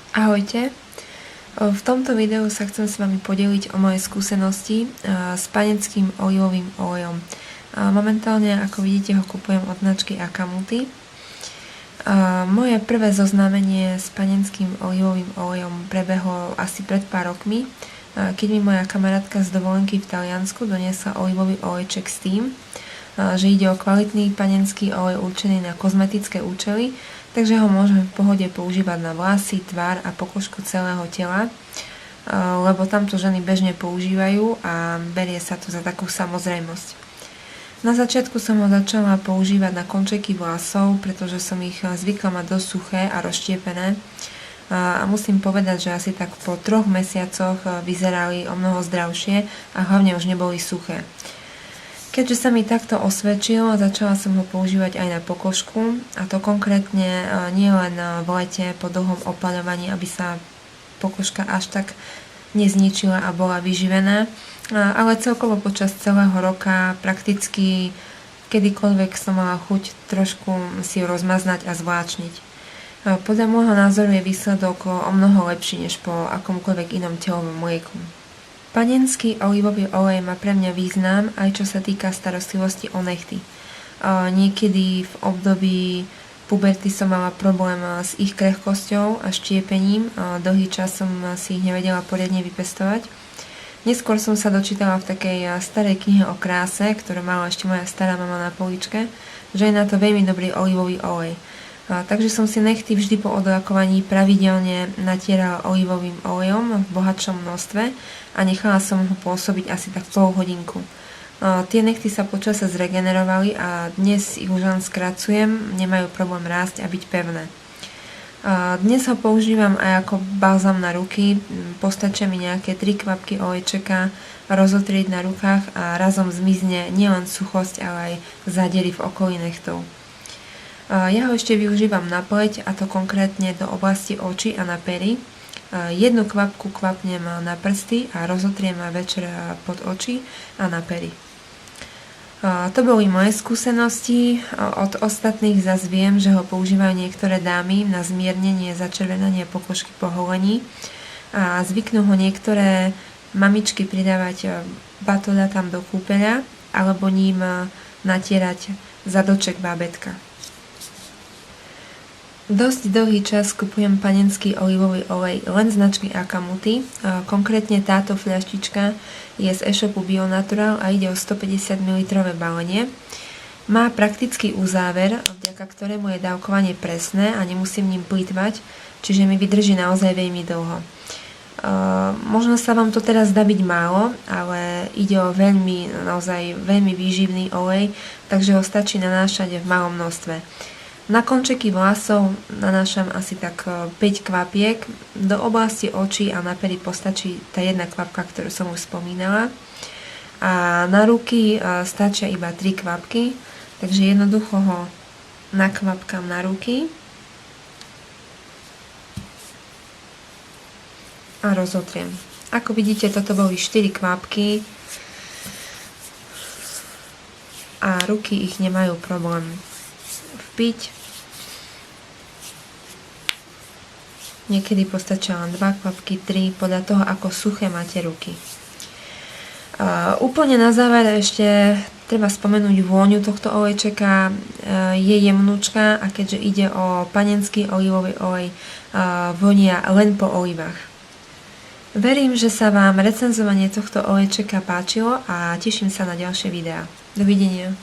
Ahojte, v tomto videu sa chcem s vami podeliť o moje skúsenosti s panenským olivovým olejom. Momentálne, ako vidíte, ho kupujem od značky Akamuty. Moje prvé zoznámenie s panenským olivovým olejom prebehlo asi pred pár rokmi, keď mi moja kamarátka z dovolenky v Taliansku doniesla olivový olejček s tým, že ide o kvalitný panenský olej určený na kozmetické účely, takže ho môžeme v pohode používať na vlasy, tvár a pokožku celého tela, lebo tamto ženy bežne používajú a berie sa to za takú samozrejmosť. Na začiatku som ho začala používať na končeky vlasov, pretože som ich zvykla mať dosť suché a rozštiepené. A musím povedať, že asi tak po 3 mesiacoch vyzerali o mnoho zdravšie a hlavne už neboli suché. Keďže sa mi takto osvedčilo, začala som ho používať aj na pokožku, a to konkrétne nie len v lete po dlhom opaľovaní, aby sa pokožka až tak nezničila a bola vyživená, ale celkovo počas celého roka prakticky kedykoľvek som mala chuť trošku si ju rozmaznať a zvláčniť. Podľa môjho názoru je výsledok o mnoho lepší než po akomkoľvek inom telovom mlieku. Panenský olivový olej má pre mňa význam aj čo sa týka starostlivosti o nechty. Niekedy v období puberty som mala problém s ich krehkosťou a štiepením. Dlhý čas som si ich nevedela poriadne vypestovať. Neskôr som sa dočítala v takej starej knihe o kráse, ktorú mala ešte moja stará mama na poličke, že je na to veľmi dobrý olivový olej. Takže som si nechty vždy po odlakovaní pravidelne natierala olivovým olejom v bohatšom množstve a nechala som ho pôsobiť asi tak pol hodinku. Tie nechty sa počase zregenerovali a dnes ich už len skracujem, nemajú problém rásť a byť pevné. Dnes ho používam aj ako balzam na ruky, postačia mi nejaké 3 kvapky olejčeka rozotrieť na rukách a razom zmizne nielen suchosť, ale aj zádery v okolí nechtov. Ja ho ešte využívam na pleť, a to konkrétne do oblasti očí a na pery. 1 kvapku kvapnem na prsty a rozotriem večer pod oči a na pery. To boli moje skúsenosti. Od ostatných zas viem, že ho používajú niektoré dámy na zmiernenie začervenania pokožky po holení a zvyknú ho niektoré mamičky pridávať batoľatám do kúpeľa alebo ním natierať zadoček bábätka. Dosť dlhý čas kupujem panenský olivový olej len značky Akamuty. Konkrétne táto fľaštička je z e-shopu Bionatural a ide o 150 ml balenie. Má praktický uzáver, vďaka ktorému je dávkovanie presné a nemusím ním plýtvať, čiže mi vydrží naozaj veľmi dlho. Možno sa vám to teraz zdá byť málo, ale ide o naozaj veľmi výživný olej, takže ho stačí nanášať v malom množstve. Na končeky vlasov nanášam asi tak 5 kvapiek, do oblasti očí a na pery postačí tá 1 kvapka, ktorú som už spomínala. A na ruky stačia iba 3 kvapky, takže jednoducho ho nakvapkám na ruky a rozotriem. Ako vidíte, toto boli 4 kvapky a ruky ich nemajú problém vpiť. Niekedy postačia len 2 kvapky, 3, podľa toho, ako suché máte ruky. Úplne na záver ešte treba spomenúť vôňu tohto olejčeka. Je jemnúčka a keďže ide o panenský olivový olej, vonia len po olivách. Verím, že sa vám recenzovanie tohto olejčeka páčilo a teším sa na ďalšie videá. Dovidenia.